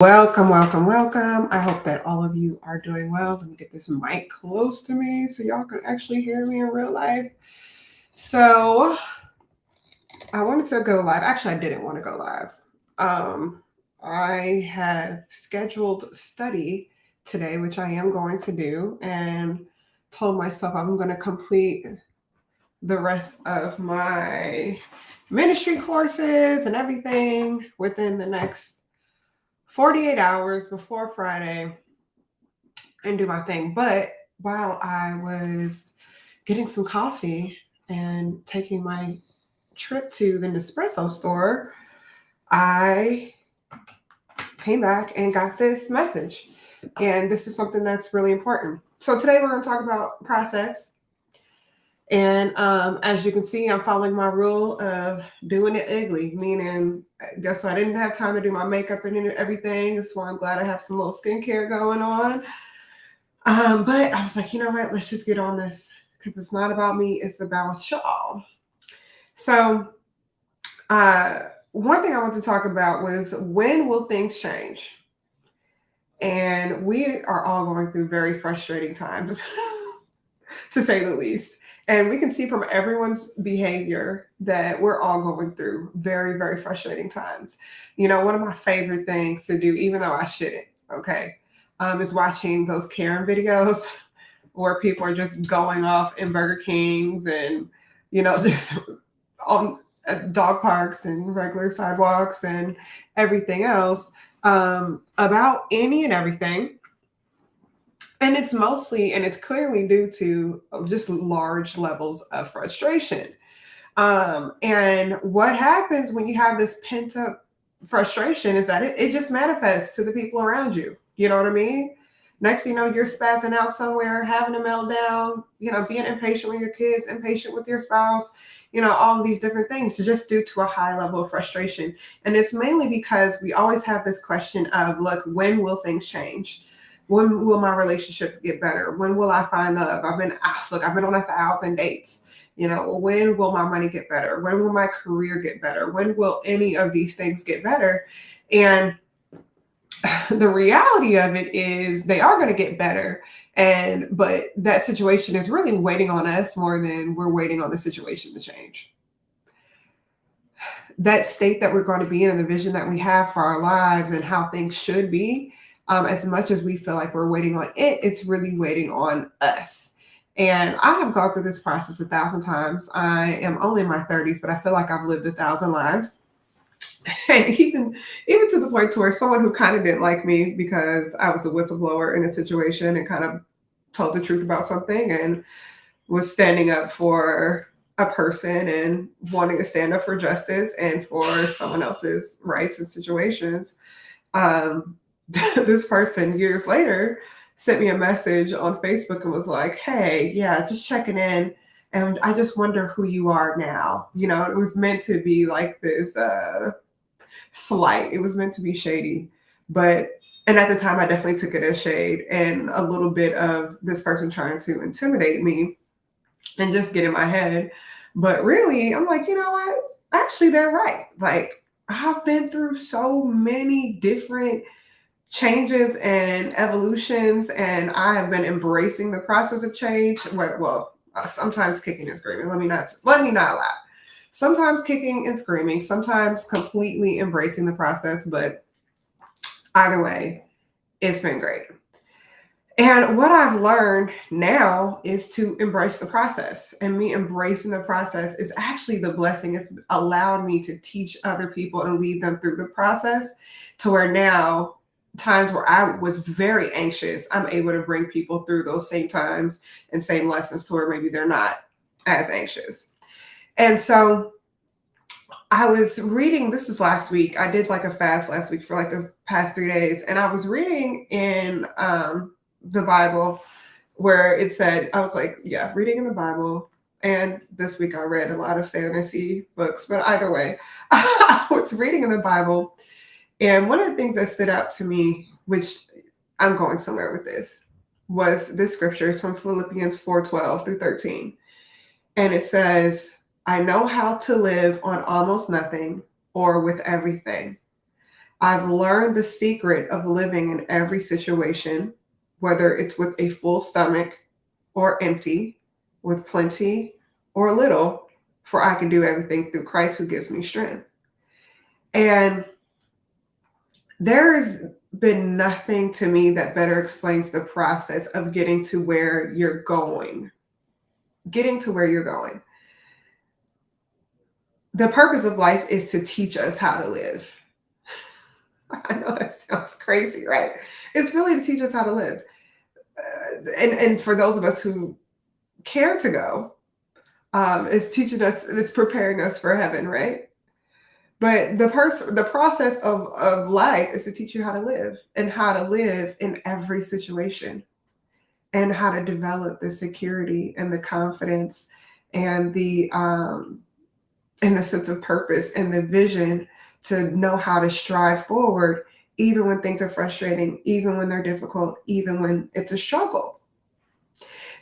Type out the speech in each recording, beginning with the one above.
Welcome, welcome, welcome. I hope that all of you are doing well. Let me get this mic close to me so y'all can actually hear me in real life. So, I wanted to go live. Actually, I didn't want to go live. Um, I have scheduled study today, which I am going to do, and told myself I'm going to complete the rest of my ministry courses and everything within the next 48 hours before Friday and do my thing. But while I was getting some coffee and taking my trip to the Nespresso store, I came back and got this message. And this is something that's really important. So today we're going to talk about process. And as you can see, I'm following my rule of doing it ugly, meaning, guess what? I didn't have time to do my makeup and everything. So I'm glad I have some little skincare going on. But I was like, you know what? Let's just get on this because it's not about me, it's about y'all. So, one thing I want to talk about was when will things change? And we are all going through very frustrating times, to say the least. And we can see from everyone's behavior that we're all going through very, very frustrating times. You know, one of my favorite things to do, even though I shouldn't, okay, is watching those Karen videos where people are just going off in Burger Kings and, just on dog parks and regular sidewalks and everything else about any and everything. And it's mostly, and it's clearly due to just large levels of frustration. And what happens when you have this pent up frustration is that it just manifests to the people around you. You know what I mean? Next thing you know, you're spazzing out somewhere, having a meltdown, being impatient with your kids, impatient with your spouse, all of these different things just due to a high level of frustration. And it's mainly because we always have this question of, look, when will things change? When will my relationship get better? When will I find love? I've been on 1,000 dates. When will my money get better? When will my career get better? When will any of these things get better? And the reality of it is they are going to get better. But that situation is really waiting on us more than we're waiting on the situation to change. That state that we're going to be in and the vision that we have for our lives and how things should be, as much as we feel like we're waiting on it, it's really waiting on us. And I have gone through this process 1,000 times. I am only in my 30s, but I feel like I've lived 1,000 lives. And even to the point to where someone who kind of didn't like me because I was a whistleblower in a situation and kind of told the truth about something and was standing up for a person and wanting to stand up for justice and for someone else's rights and situations. This person years later sent me a message on Facebook and was like, hey, yeah, just checking in. And I just wonder who you are now. It was meant to be like this slight. It was meant to be shady. And at the time, I definitely took it as shade and a little bit of this person trying to intimidate me and just get in my head. But really, I'm like, you know what? Actually, they're right. Like, I've been through so many different changes and evolutions, and I have been embracing the process of change. Sometimes kicking and screaming. Let me not lie. Sometimes kicking and screaming, sometimes completely embracing the process, but either way, it's been great. And what I've learned now is to embrace the process. And me embracing the process is actually the blessing. It's allowed me to teach other people and lead them through the process to where now, times where I was very anxious, I'm able to bring people through those same times and same lessons to where maybe they're not as anxious. And so I was reading, this is last week. I did like a fast last week for like the past 3 days. And I was reading in the Bible where it said, I was like, yeah, reading in the Bible. And this week I read a lot of fantasy books, but either way, I was reading in the Bible. And one of the things that stood out to me, which I'm going somewhere with this, was this scripture. It's from Philippians 4:12 through 13. And it says, I know how to live on almost nothing or with everything. I've learned the secret of living in every situation, whether it's with a full stomach or empty, with plenty or little, for I can do everything through Christ who gives me strength. And there's been nothing to me that better explains the process of getting to where you're going. Getting to where you're going. The purpose of life is to teach us how to live. I know that sounds crazy, right? It's really to teach us how to live. And for those of us who care to go, it's teaching us, it's preparing us for heaven, right? But the process of life is to teach you how to live and how to live in every situation and how to develop the security and the confidence and the sense of purpose and the vision to know how to strive forward, even when things are frustrating, even when they're difficult, even when it's a struggle.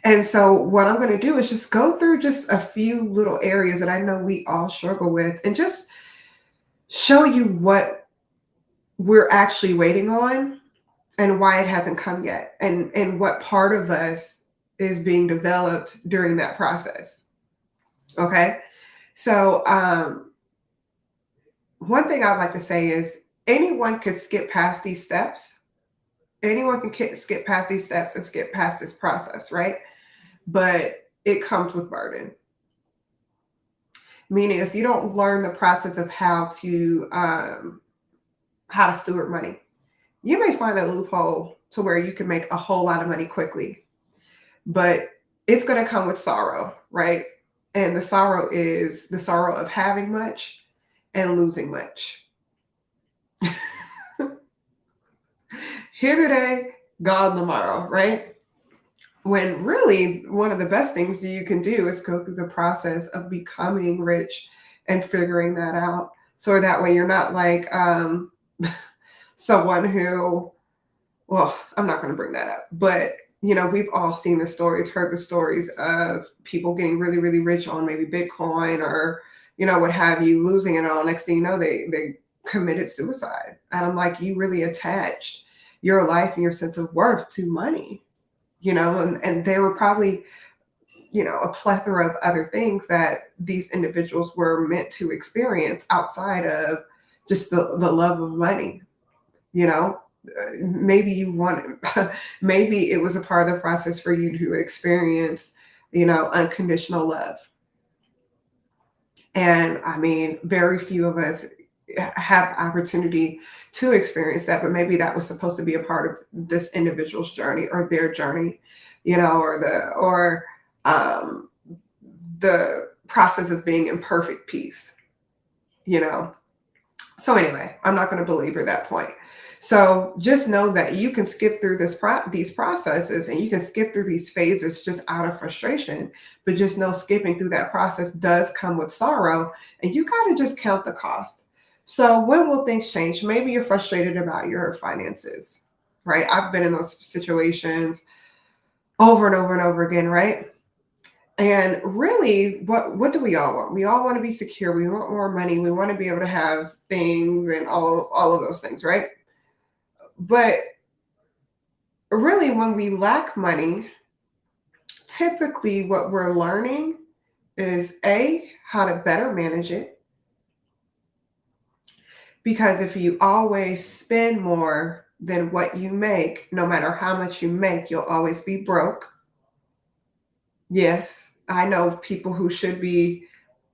And so, what I'm going to do is just go through just a few little areas that I know we all struggle with and just show you what we're actually waiting on and why it hasn't come yet, and what part of us is being developed during that process. Okay. So, one thing I'd like to say is anyone could skip past these steps. Anyone can skip past these steps and skip past this process, right? But it comes with burden. Meaning, if you don't learn the process of how to steward money, you may find a loophole to where you can make a whole lot of money quickly, but it's going to come with sorrow, right? And the sorrow is the sorrow of having much and losing much. Here today, gone tomorrow, right? When really one of the best things you can do is go through the process of becoming rich and figuring that out. So that way you're not like someone who, well, I'm not going to bring that up, but we've all seen the stories, heard the stories of people getting really, really rich on maybe Bitcoin or, what have you, losing it all. Next thing you know, they committed suicide. And I'm like, you really attached your life and your sense of worth to money, and they were probably, a plethora of other things that these individuals were meant to experience outside of just the love of money, maybe you want maybe it was a part of the process for you to experience unconditional love. And I mean, very few of us have the opportunity to experience that, but maybe that was supposed to be a part of this individual's journey or their journey, or the process of being in perfect peace. So anyway, I'm not going to belabor that point. So just know that you can skip through these processes and you can skip through these phases just out of frustration. But just know skipping through that process does come with sorrow, and you got to just count the cost. So when will things change? Maybe you're frustrated about your finances, right? I've been in those situations over and over and over again, right? And really, what do we all want? We all want to be secure. We want more money. We want to be able to have things and all of those things, right? But really, when we lack money, typically what we're learning is how to better manage it. Because if you always spend more than what you make, no matter how much you make, you'll always be broke. Yes, I know people who should be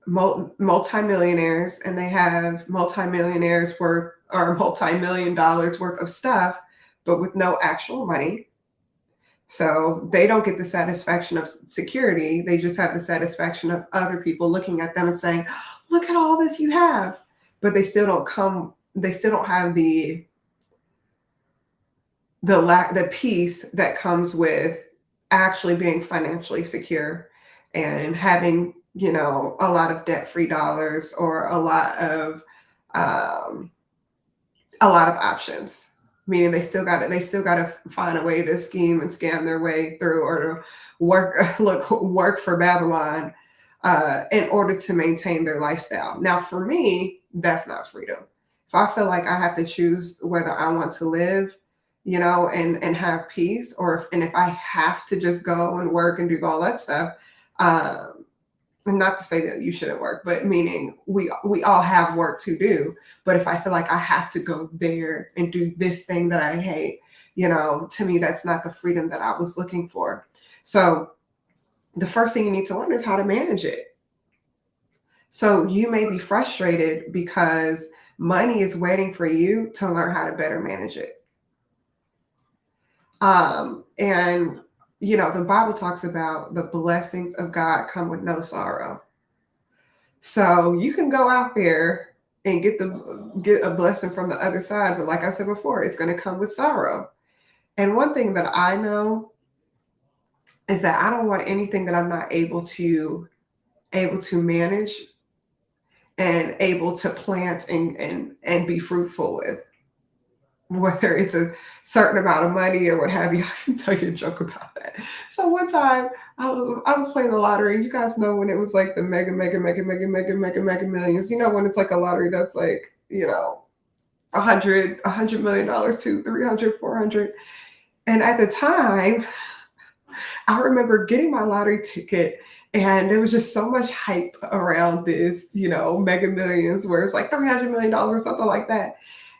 multimillionaires and they have multimillionaires worth or multi-million dollars worth of stuff, but with no actual money. So they don't get the satisfaction of security. They just have the satisfaction of other people looking at them and saying, look at all this you have. But they still don't have the peace that comes with actually being financially secure and having, a lot of debt-free dollars or a lot of options. Meaning they still got to find a way to scheme and scam their way through or to work for Babylon in order to maintain their lifestyle. Now, for me, that's not freedom. if I feel like I have to choose whether I want to live, and have peace, and if I have to just go and work and do all that stuff, um, and not to say that you shouldn't work, but meaning we all have work to do. But if I feel like I have to go there and do this thing that I hate, to me that's not the freedom that I was looking for. So the first thing you need to learn is how to manage it. So you may be frustrated because money is waiting for you to learn how to better manage it. And the Bible talks about the blessings of God come with no sorrow. So you can go out there and get a blessing from the other side, but like I said before, it's going to come with sorrow. And one thing that I know is that I don't want anything that I'm not able to manage and able to plant and be fruitful with, whether it's a certain amount of money or what have you. I can tell you a joke about that. So one time I was playing the lottery. You guys know when it was like the mega millions. When it's like a lottery that's like, $100 million to 300, 400. And at the time, I remember getting my lottery ticket, and there was just so much hype around this, mega millions, where it's like $300 million or something like that.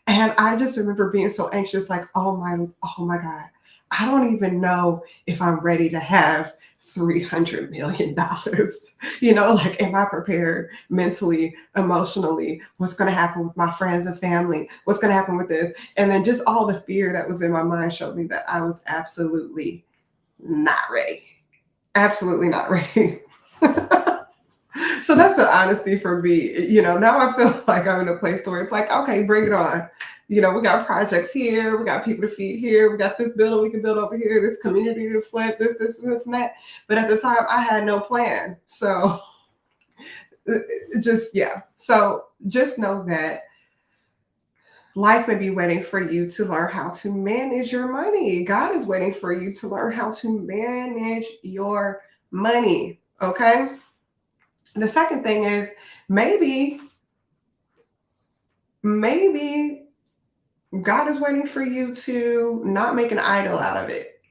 And I just remember being so anxious, like, oh my God, I don't even know if I'm ready to have $300 million. Like, am I prepared mentally, emotionally? What's going to happen with my friends and family? What's going to happen with this? And then just all the fear that was in my mind showed me that I was absolutely not ready. Absolutely not ready. So that's the honesty for me. Now I feel like I'm in a place where it's like, okay, bring it on. We got projects here, we got people to feed here, we got this building we can build over here, this community to flip, this, and that. But at the time, I had no plan. So So just know that life may be waiting for you to learn how to manage your money. God is waiting for you to learn how to manage your money. Okay. The second thing is maybe God is waiting for you to not make an idol out of it.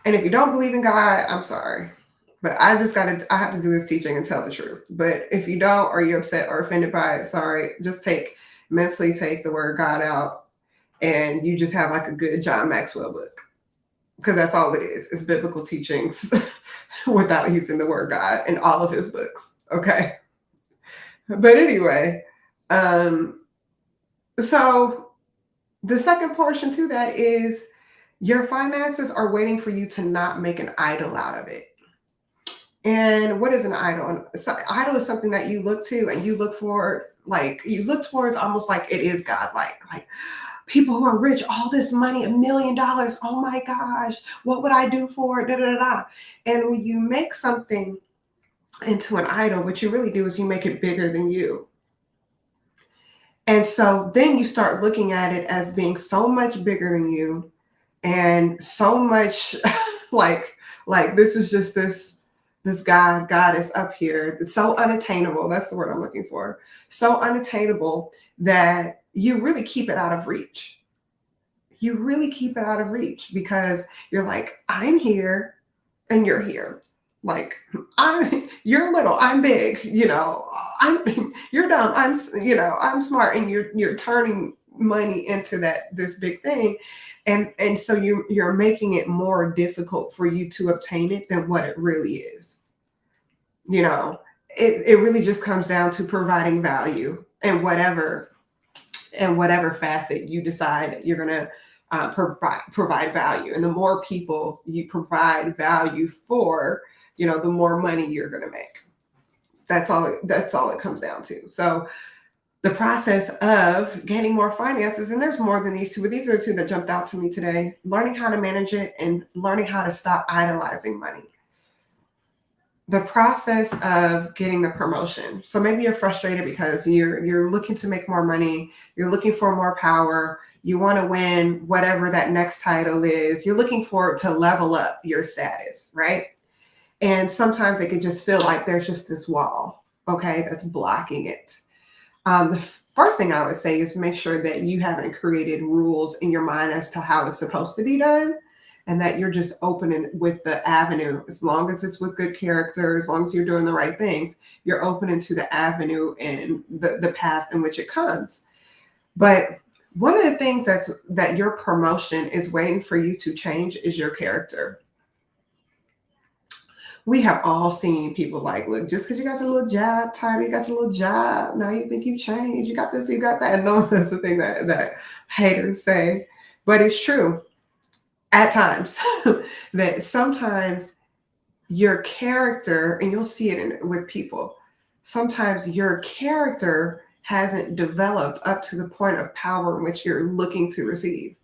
And if you don't believe in God, I'm sorry, but I have to do this teaching and tell the truth. But if you don't, or you're upset or offended by it, sorry, just mentally take the word God out, and you just have like a good John Maxwell book, because that's all it is. It's biblical teachings without using the word God in all of his books. Okay. But anyway, so the second portion to that is your finances are waiting for you to not make an idol out of it. And what is an idol? So, idol is something that you look to and you look for, like you look towards almost like it is God, like people who are rich, all this money, $1 million. Oh my gosh, what would I do for it? Da, da, da, da. And when you make something into an idol, what you really do is you make it bigger than you. And so then you start looking at it as being so much bigger than you, and so much like this is just this goddess up here. It's so unattainable. That's the word I'm looking for. So unattainable that you really keep it out of reach. You really keep it out of reach because you're like, I'm here and you're here. Like, you're little, I'm big, you're dumb, I'm smart, and you're turning money into this big thing. And so you're making it more difficult for you to obtain it than what it really is. It really just comes down to providing value in whatever facet you decide you're going to provide value. And the more people you provide value for, the more money you're going to make. That's all it comes down to. So the process of gaining more finances, and there's more than these two, but these are the two that jumped out to me today: learning how to manage it and learning how to stop idolizing money. The process of getting the promotion. So maybe you're frustrated because you're looking to make more money, you're looking for more power, you want to win whatever that next title is, you're looking for it to level up your status, right? And sometimes it can just feel like there's just this wall, okay, that's blocking it. The first thing I would say is make sure that you haven't created rules in your mind as to how it's supposed to be done, and that you're just open with the avenue. As long as it's with good character, as long as you're doing the right things, you're open into the avenue and the path in which it comes. But one of the things that your promotion is waiting for you to change is your character. We have all seen people like, look, just because you got your little job title, you got your little job, now you think you've changed, you got this, you got that. And no, that's the thing that haters say, but it's true at times that sometimes your character, and you'll see it with people, sometimes your character hasn't developed up to the point of power in which you're looking to receive.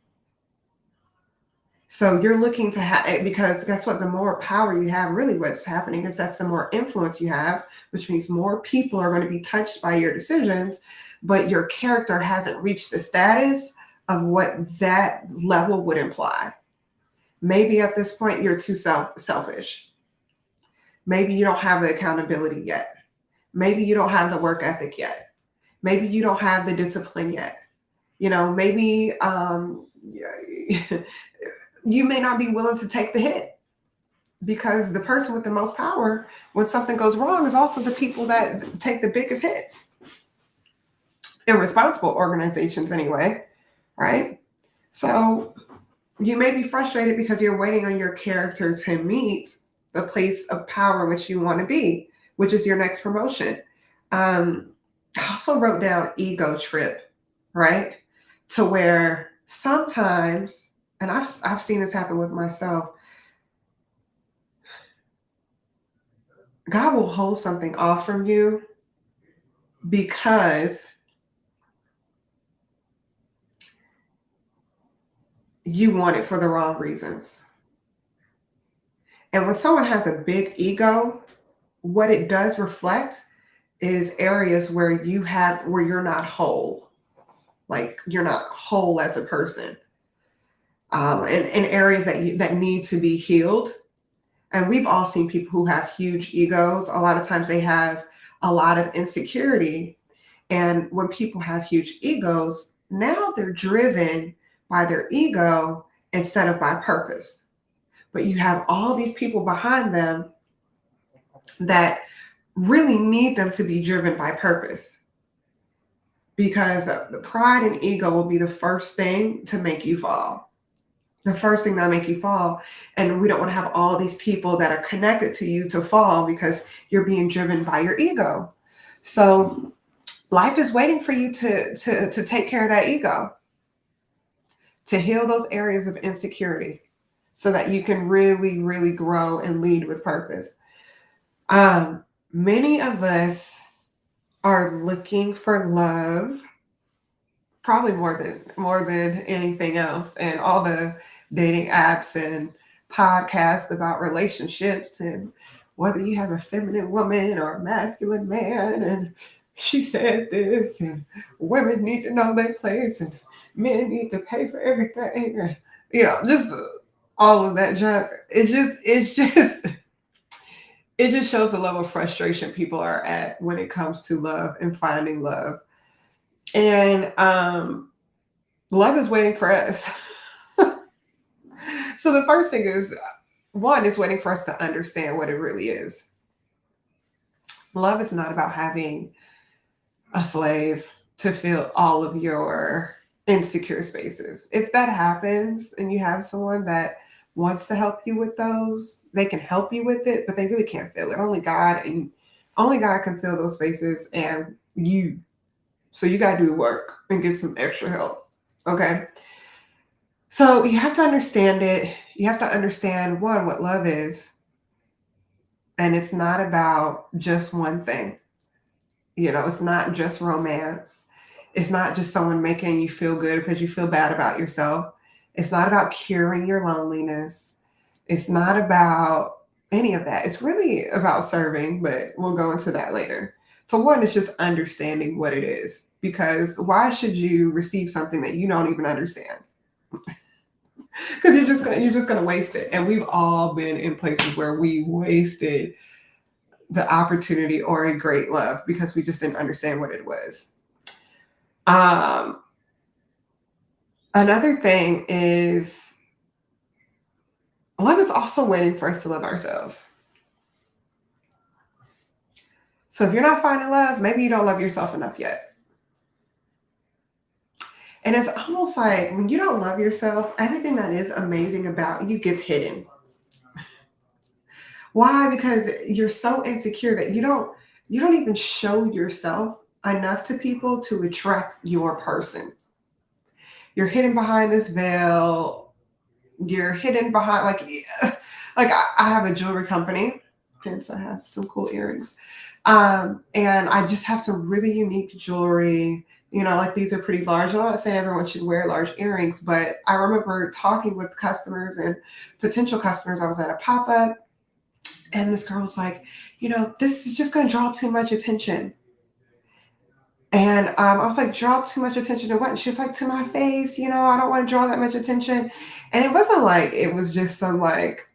So you're looking to have, because guess what? The more power you have, really what's happening is that's the more influence you have, which means more people are going to be touched by your decisions, but your character hasn't reached the status of what that level would imply. Maybe at this point you're too selfish. Maybe you don't have the accountability yet. Maybe you don't have the work ethic yet. Maybe you don't have the discipline yet. Maybe you may not be willing to take the hit, because the person with the most power when something goes wrong is also the people that take the biggest hits. Irresponsible organizations anyway, right? So you may be frustrated because you're waiting on your character to meet the place of power in which you want to be, which is your next promotion. I also wrote down ego trip, right? To where sometimes, and I've seen this happen with myself, God will hold something off from you because you want it for the wrong reasons. And when someone has a big ego, what it does reflect is areas where you're not whole. Like you're not whole as a person. In areas that need to be healed. And we've all seen people who have huge egos. A lot of times they have a lot of insecurity. And when people have huge egos, now they're driven by their ego instead of by purpose. But you have all these people behind them that really need them to be driven by purpose, because the pride and ego will be the first thing to make you fall. The first thing that'll make you fall. And we don't want to have all these people that are connected to you to fall because you're being driven by your ego. So life is waiting for you to take care of that ego, to heal those areas of insecurity so that you can really, really grow and lead with purpose. Many of us are looking for love, probably more than anything else, and all the dating apps and podcasts about relationships and whether you have a feminine woman or a masculine man, and she said this, and women need to know their place, and men need to pay for everything, and, just all of that junk. It just shows the level of frustration people are at when it comes to love and finding love. And love is waiting for us. So the first thing is, one, is waiting for us to understand what it really is. Love is not about having a slave to fill all of your insecure spaces. If that happens and you have someone that wants to help you with those, they can help you with it, but they really can't fill it. Only God can fill those spaces, and you. So you got to do the work and get some extra help. Okay. So you have to understand it. You have to understand, one, what love is. And it's not about just one thing. It's not just romance. It's not just someone making you feel good because you feel bad about yourself. It's not about curing your loneliness. It's not about any of that. It's really about serving, but we'll go into that later. So one is just understanding what it is, because why should you receive something that you don't even understand? Because you're just gonna waste it. And we've all been in places where we wasted the opportunity or a great love because we just didn't understand what it was. Um, Another thing is love is also waiting for us to love ourselves. So if you're not finding love, maybe you don't love yourself enough yet. And it's almost like when you don't love yourself, everything that is amazing about you gets hidden. Why? Because you're so insecure that you don't even show yourself enough to people to attract your person. You're hidden behind this veil. You're hidden behind like I have a jewelry company, hence I have some cool earrings. And I just have some really unique jewelry. Like these are pretty large. I'm not saying everyone should wear large earrings, but I remember talking with customers and potential customers. I was at a pop-up and this girl was like, this is just going to draw too much attention. And I was like, draw too much attention to what? And she's like, to my face, I don't want to draw that much attention. And it wasn't like it was just some like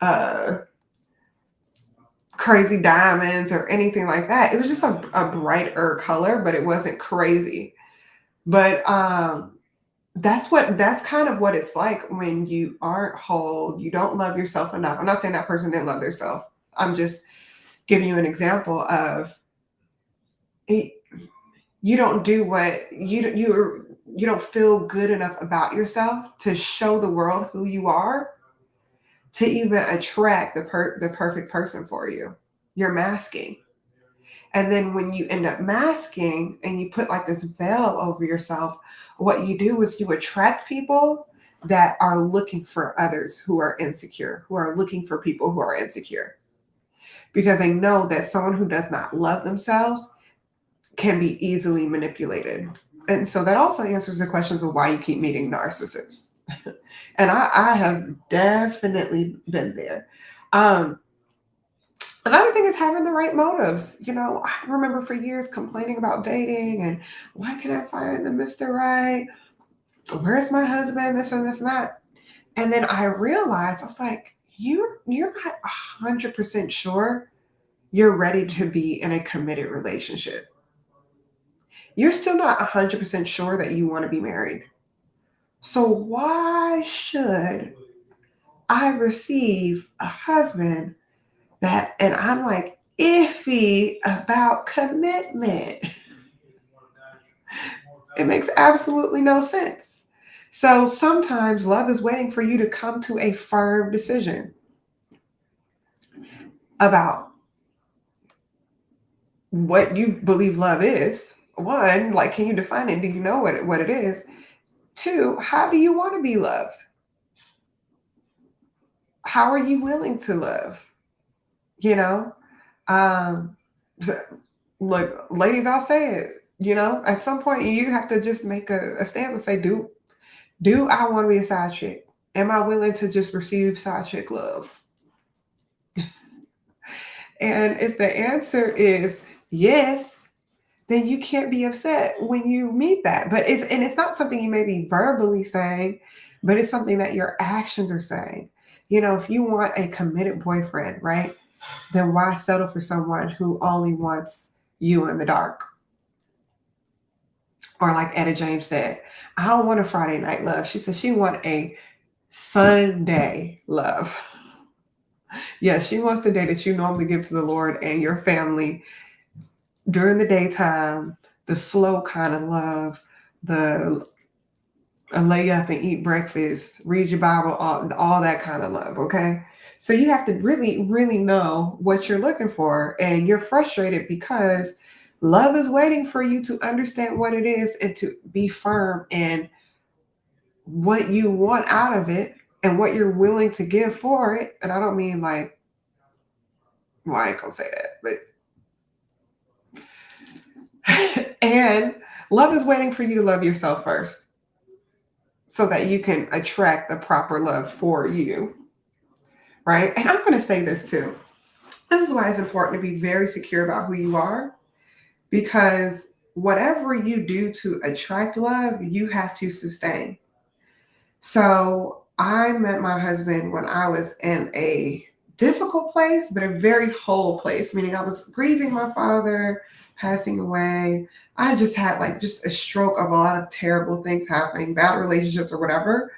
uh crazy diamonds or anything like that. It was just a brighter color, but it wasn't crazy. But that's kind of what it's like when you aren't whole, you don't love yourself enough. I'm not saying that person didn't love themselves. I'm just giving you an example of it, you don't do what you don't feel good enough about yourself to show the world who you are to even attract the perfect person for you. You're masking. And then when you end up masking and you put like this veil over yourself, what you do is you attract people that are looking for others who are insecure, who are looking for people who are insecure. Because they know that someone who does not love themselves can be easily manipulated. And so that also answers the questions of why you keep meeting narcissists. And I have definitely been there. Um, Another thing is having the right motives. I remember for years complaining about dating and why can't I find the Mr. Right? Where's my husband? This and this and that. And then I realized I was like, you're not 100% sure you're ready to be in a committed relationship. You're still not 100% sure that you want to be married. So why should I receive a husband and I'm like iffy about commitment? It makes absolutely no sense. So sometimes love is waiting for you to come to a firm decision about what you believe love is. One, like, can you define it? Do you know what it is? Two, how do you want to be loved? How are you willing to love? You know, um, look, ladies, I'll say it. At some point you have to just make a stance and say, do I want to be a side chick? Am I willing to just receive side chick love? And if the answer is yes, then you can't be upset when you meet that. But it's not something you may be verbally saying, but it's something that your actions are saying. If you want a committed boyfriend, right? Then why settle for someone who only wants you in the dark? Or like Etta James said, I don't want a Friday night love. She said she want a Sunday love. Yes, she wants the day that you normally give to the Lord and your family during the daytime, the slow kind of love, the lay up and eat breakfast, read your Bible, all that kind of love, okay? So you have to really, really know what you're looking for. And you're frustrated because love is waiting for you to understand what it is and to be firm in what you want out of it and what you're willing to give for it. And I don't mean like, well, I ain't gonna say that, but and love is waiting for you to love yourself first so that you can attract the proper love for you. Right. And I'm going to say this too. This is why it's important to be very secure about who you are, because whatever you do to attract love, you have to sustain. So I met my husband when I was in a difficult place, but a very whole place, meaning I was grieving my father, passing away. I just had like just a stroke of a lot of terrible things happening, bad relationships or whatever.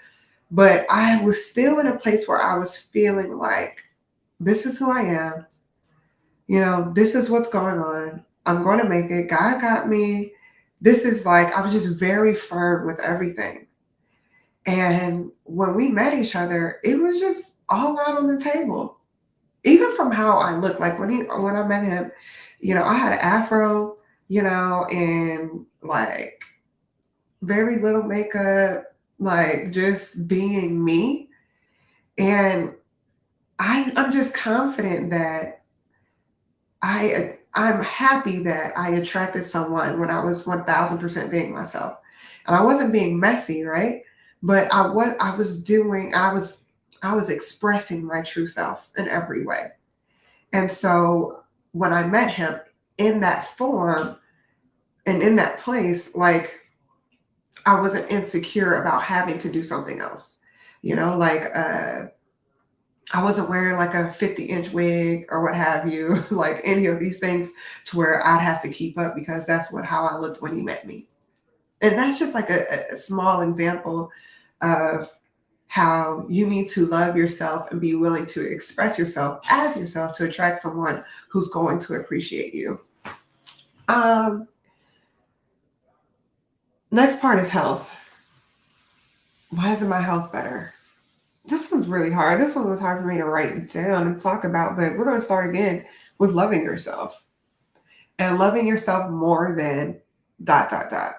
But I was still in a place where I was feeling like, this is who I am. This is what's going on. I'm going to make it. God got me. This is like, I was just very firm with everything. And when we met each other, it was just all out on the table. Even from how I looked, like when I met him, I had an afro, and like very little makeup, like just being me. And I'm just confident that I'm happy that I attracted someone when I was 1000% being myself. And I wasn't being messy, right? But I was expressing my true self in every way. And so when I met him in that form and in that place, like I wasn't insecure about having to do something else. Like I wasn't wearing like a 50-inch wig or what have you, like any of these things to where I'd have to keep up because that's how I looked when he met me. And that's just like a small example of how you need to love yourself and be willing to express yourself as yourself to attract someone who's going to appreciate you. Um, Next part is health. Why isn't my health better? This one's really hard. This one was hard for me to write down and talk about, but we're going to start again with loving yourself and loving yourself more than dot, dot, dot.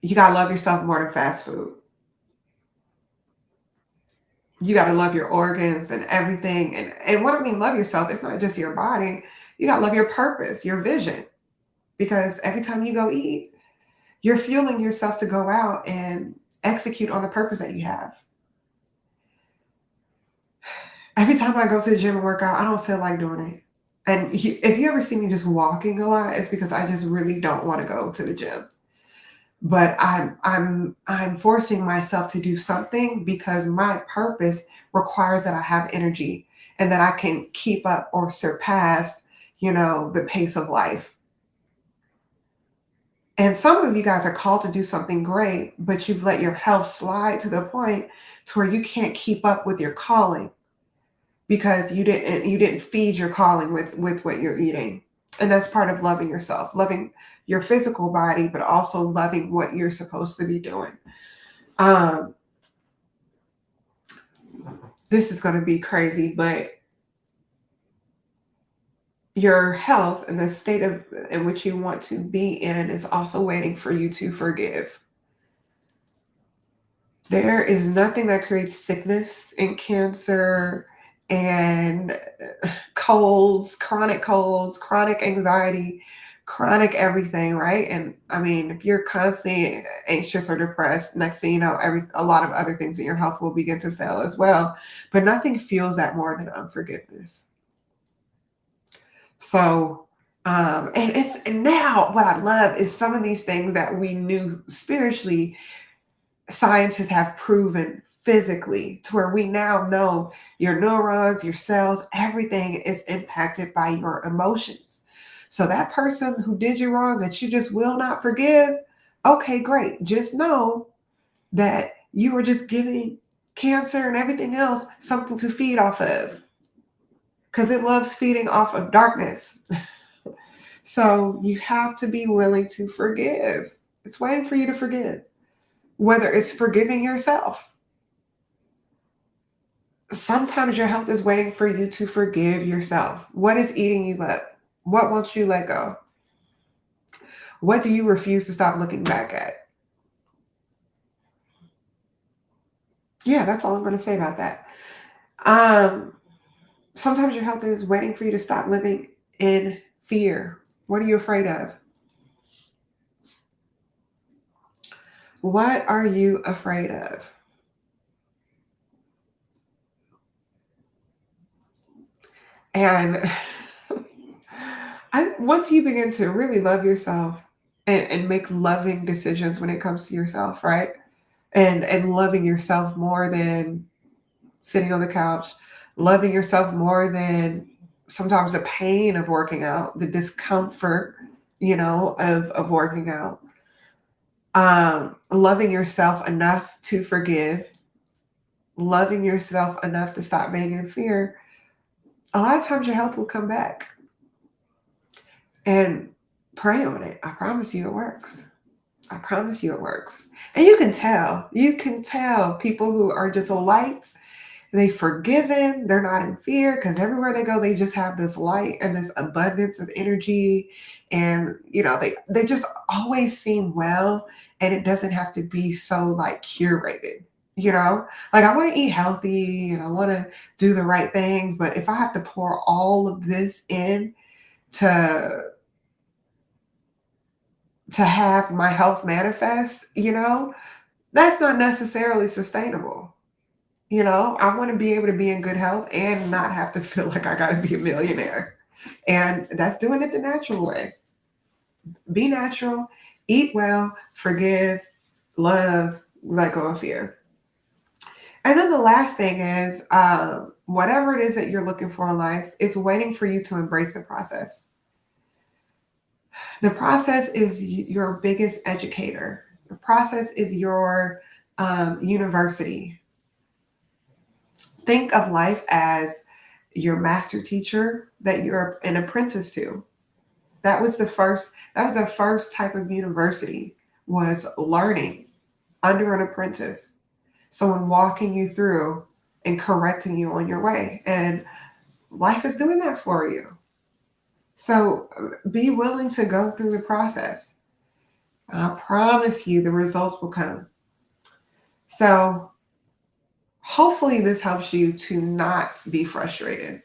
You got to love yourself more than fast food. You got to love your organs and everything. And what I mean, love yourself, it's not just your body. You got to love your purpose, your vision, because every time you go eat, you're fueling yourself to go out and execute on the purpose that you have. Every time I go to the gym and work out, I don't feel like doing it. And if you ever see me just walking a lot, it's because I just really don't want to go to the gym. But I'm forcing myself to do something because my purpose requires that I have energy and that I can keep up or surpass, the pace of life. And some of you guys are called to do something great, but you've let your health slide to the point to where you can't keep up with your calling because you didn't feed your calling with what you're eating. And that's part of loving yourself, loving your physical body, but also loving what you're supposed to be doing. This is going to be crazy, but your health and the state in which you want to be in is also waiting for you to forgive. There is nothing that creates sickness and cancer and colds, chronic anxiety, chronic everything, right? And I mean, if you're constantly anxious or depressed, next thing you know, a lot of other things in your health will begin to fail as well. But nothing fuels that more than unforgiveness. So, and now what I love is some of these things that we knew spiritually, scientists have proven physically to where we now know your neurons, your cells, everything is impacted by your emotions. So that person who did you wrong that you just will not forgive, okay, great. Just know that you were just giving cancer and everything else something to feed off of because it loves feeding off of darkness. So you have to be willing to forgive. It's waiting for you to forgive. Whether it's forgiving yourself. Sometimes your health is waiting for you to forgive yourself. What is eating you up? What won't you let go? What do you refuse to stop looking back at? Yeah, that's all I'm going to say about that. Sometimes your health is waiting for you to stop living in fear. What are you afraid of? What are you afraid of? And once you begin to really love yourself and make loving decisions when it comes to yourself, right? And loving yourself more than sitting on the couch, loving yourself more than sometimes the pain of working out, the discomfort, of working out. Loving yourself enough to forgive, loving yourself enough to stop being in fear. A lot of times your health will come back. And pray on it. I promise you it works. I promise you it works. And you can tell people who are just lights, they forgiven, they're not in fear because everywhere they go, they just have this light and this abundance of energy. And, they just always seem well. And it doesn't have to be so like curated, like I want to eat healthy and I want to do the right things. But if I have to pour all of this in to have my health manifest, that's not necessarily sustainable. I want to be able to be in good health and not have to feel like I got to be a millionaire. And that's doing it the natural way. Be natural, eat well, forgive, love, let go of fear. And then the last thing is whatever it is that you're looking for in life, it's waiting for you to embrace the process. The process is your biggest educator. The process is your university. Think of life as your master teacher that you're an apprentice to. That was the first type of university, was learning under an apprentice. Someone walking you through and correcting you on your way. And life is doing that for you. So be willing to go through the process. I promise you the results will come. So hopefully this helps you to not be frustrated,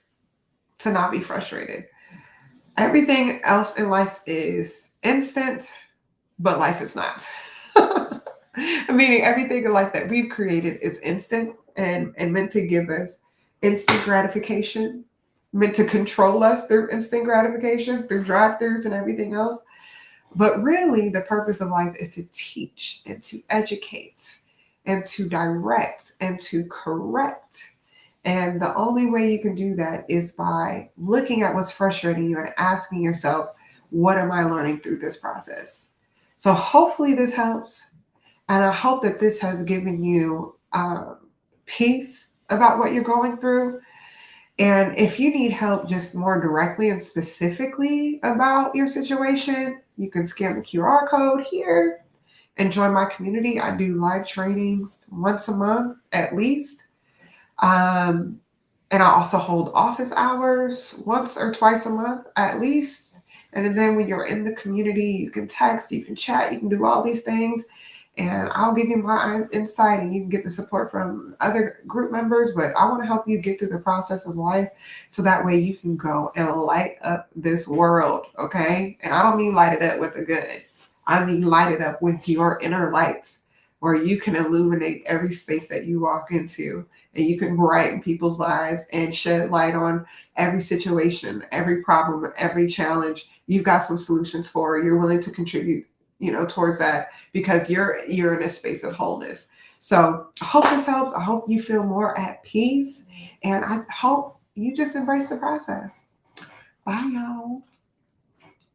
Everything else in life is instant, but life is not. Meaning everything in life that we've created is instant and meant to give us instant gratification, meant to control us through instant gratifications, through drive-throughs and everything else. But really, the purpose of life is to teach and to educate and to direct and to correct. And the only way you can do that is by looking at what's frustrating you and asking yourself, what am I learning through this process? So hopefully this helps. And I hope that this has given you peace about what you're going through. And if you need help just more directly and specifically about your situation, you can scan the QR code here and join my community. I do live trainings once a month at least. And I also hold office hours once or twice a month at least. And then when you're in the community, you can text, you can chat, you can do all these things. And I'll give you my insight and you can get the support from other group members. But I want to help you get through the process of life so that way you can go and light up this world. Okay. And I don't mean light it up with a good, I mean light it up with your inner lights where you can illuminate every space that you walk into and you can brighten people's lives and shed light on every situation, every problem, every challenge. You've got some solutions for. You're willing to contribute, towards that because you're in a space of wholeness. So I hope this helps. I hope you feel more at peace, and I hope you just embrace the process. Bye, y'all.